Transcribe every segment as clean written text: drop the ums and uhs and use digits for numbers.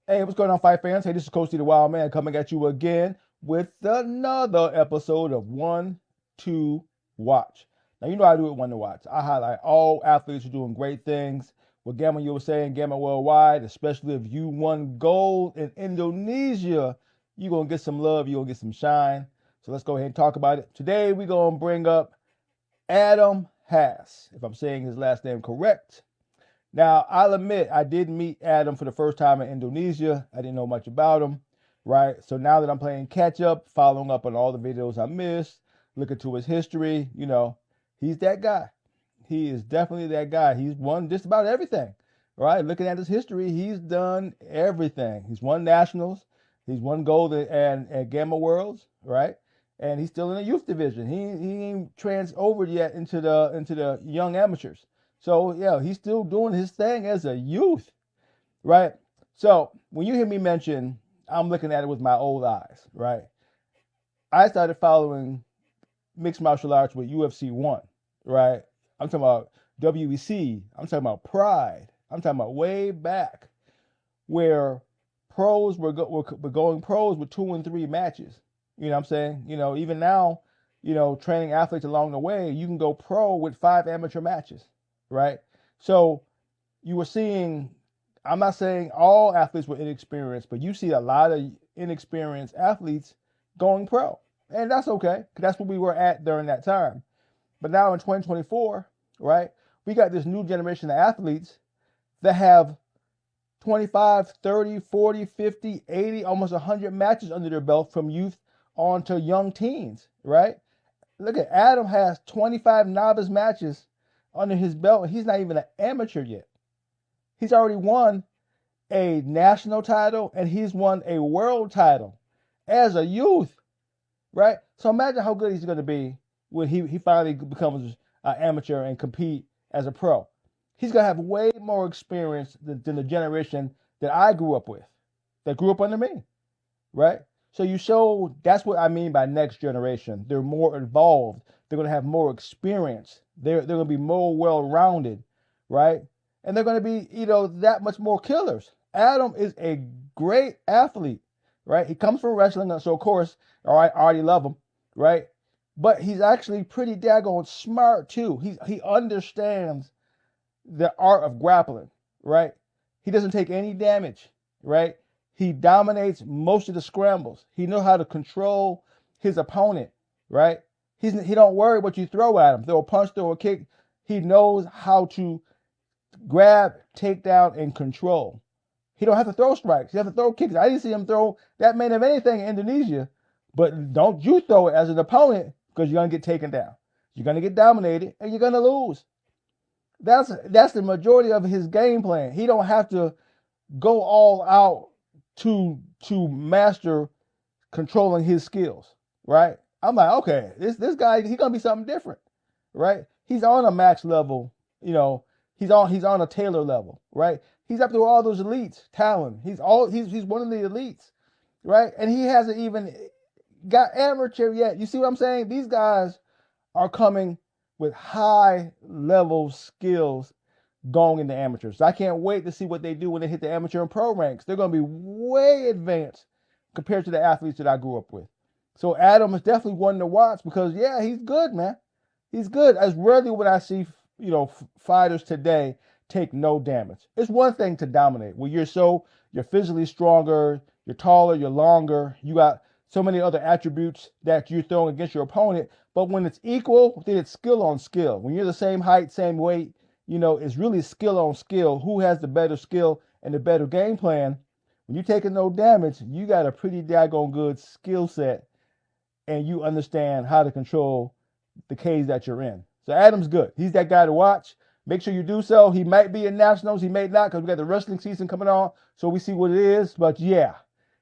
Hey, what's going on, fight fans? Hey, this is Coach T, the Wild Man, coming at you again with another episode of One to Watch. Now, you know I do it One to Watch. I highlight all athletes who are doing great things with Gamma USA and Gamma Worldwide, especially if you won gold in Indonesia. You're going to get some love, you're going to get some shine. So let's go ahead and talk about it. Today, we're going to bring up Adam Haas, if I'm saying his last name correct. Now, I'll admit, I did meet Adam for the first time in Indonesia. I didn't know much about him, right? So now that I'm playing catch up, following up on all the videos I missed, looking to his history, he's that guy. He is definitely that guy. He's won just about everything, right? Looking at his history, he's done everything. He's won nationals, he's won gold and Gamma Worlds, right? And he's still in the youth division. He ain't trans over yet into the young amateurs. So yeah, he's still doing his thing as a youth, right? So when you hear me mention, I'm looking at it with my old eyes, right? I started following mixed martial arts with UFC one, right? I'm talking about WEC. I'm talking about Pride. I'm talking about way back where pros were going pros with 2 and 3 matches. You know what I'm saying? Even now, training athletes along the way, you can go pro with 5 amateur matches, right? So you were seeing, I'm not saying all athletes were inexperienced, but you see a lot of inexperienced athletes going pro. And that's okay, because that's what we were at during that time. But now in 2024, right, we got this new generation of athletes that have 25, 30, 40, 50, 80, almost 100 matches under their belt from youth on to young teens, right? Look at Adam has 25 novice matches under his belt, and he's not even an amateur yet. He's already won a national title and he's won a world title as a youth, right? So imagine how good he's going to be when he finally becomes an amateur and compete as a pro. He's going to have way more experience than the generation that I grew up with, that grew up under me, right? So you show, that's what I mean by next generation. They're more involved. They're going to have more experience. They're going to be more well-rounded, right? And they're going to be, that much more killers. Adam is a great athlete, right? He comes from wrestling, so of course, all right, I already love him, right? But he's actually pretty daggone smart too. He understands the art of grappling, right? He doesn't take any damage, right? He dominates most of the scrambles. He knows how to control his opponent, right? He don't worry what you throw at him. Throw a punch, throw a kick. He knows how to grab, take down, and control. He don't have to throw strikes. He have to throw kicks. I didn't see him throw that many of anything in Indonesia. But don't you throw it as an opponent, because you're gonna get taken down. You're gonna get dominated and you're gonna lose. That's the majority of his game plan. He don't have to go all out to master controlling his skills, right? I'm like, okay, this guy, he's gonna be something different, right? He's on a max level, he's on a Taylor level, right? He's up to all those elites, Talon. He's one of the elites, right? And he hasn't even got amateur yet. You see what I'm saying? These guys are coming with high level skills going into amateurs. So I can't wait to see what they do when they hit the amateur and pro ranks. They're going to be way advanced compared to the athletes that I grew up with. So Adam is definitely one to watch because, yeah, he's good, man. He's good. As rarely when I see, fighters today take no damage. It's one thing to dominate when you're physically stronger, you're taller, you're longer, you got so many other attributes that you're throwing against your opponent. But when it's equal, then it's skill on skill. When you're the same height, same weight, it's really skill on skill. Who has the better skill and the better game plan? When you're taking no damage, you got a pretty daggone good skill set and you understand how to control the cage that you're in. So Adam's good. He's that guy to watch. Make sure you do so. He might be in nationals. He may not because we got the wrestling season coming on. So we see what it is. But yeah,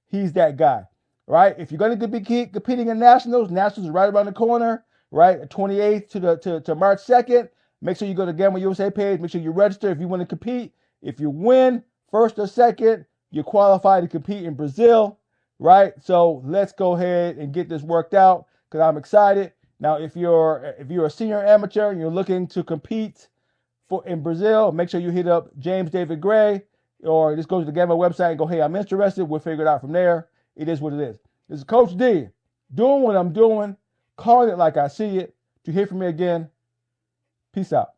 he's that guy. Right? If you're going to be competing in nationals is right around the corner, right? 28th to March 2nd. Make sure you go to Gamma USA page. Make sure you register if you want to compete. If you win first or second, you're qualified to compete in Brazil, right? So let's go ahead and get this worked out because I'm excited. Now, if you're a senior amateur and you're looking to compete in Brazil, make sure you hit up James David Gray. or just go to the Gamma website and go, hey, I'm interested. We'll figure it out from there. It is what it is. This is Coach D doing what I'm doing, calling it like I see it. To hear from me again, peace out.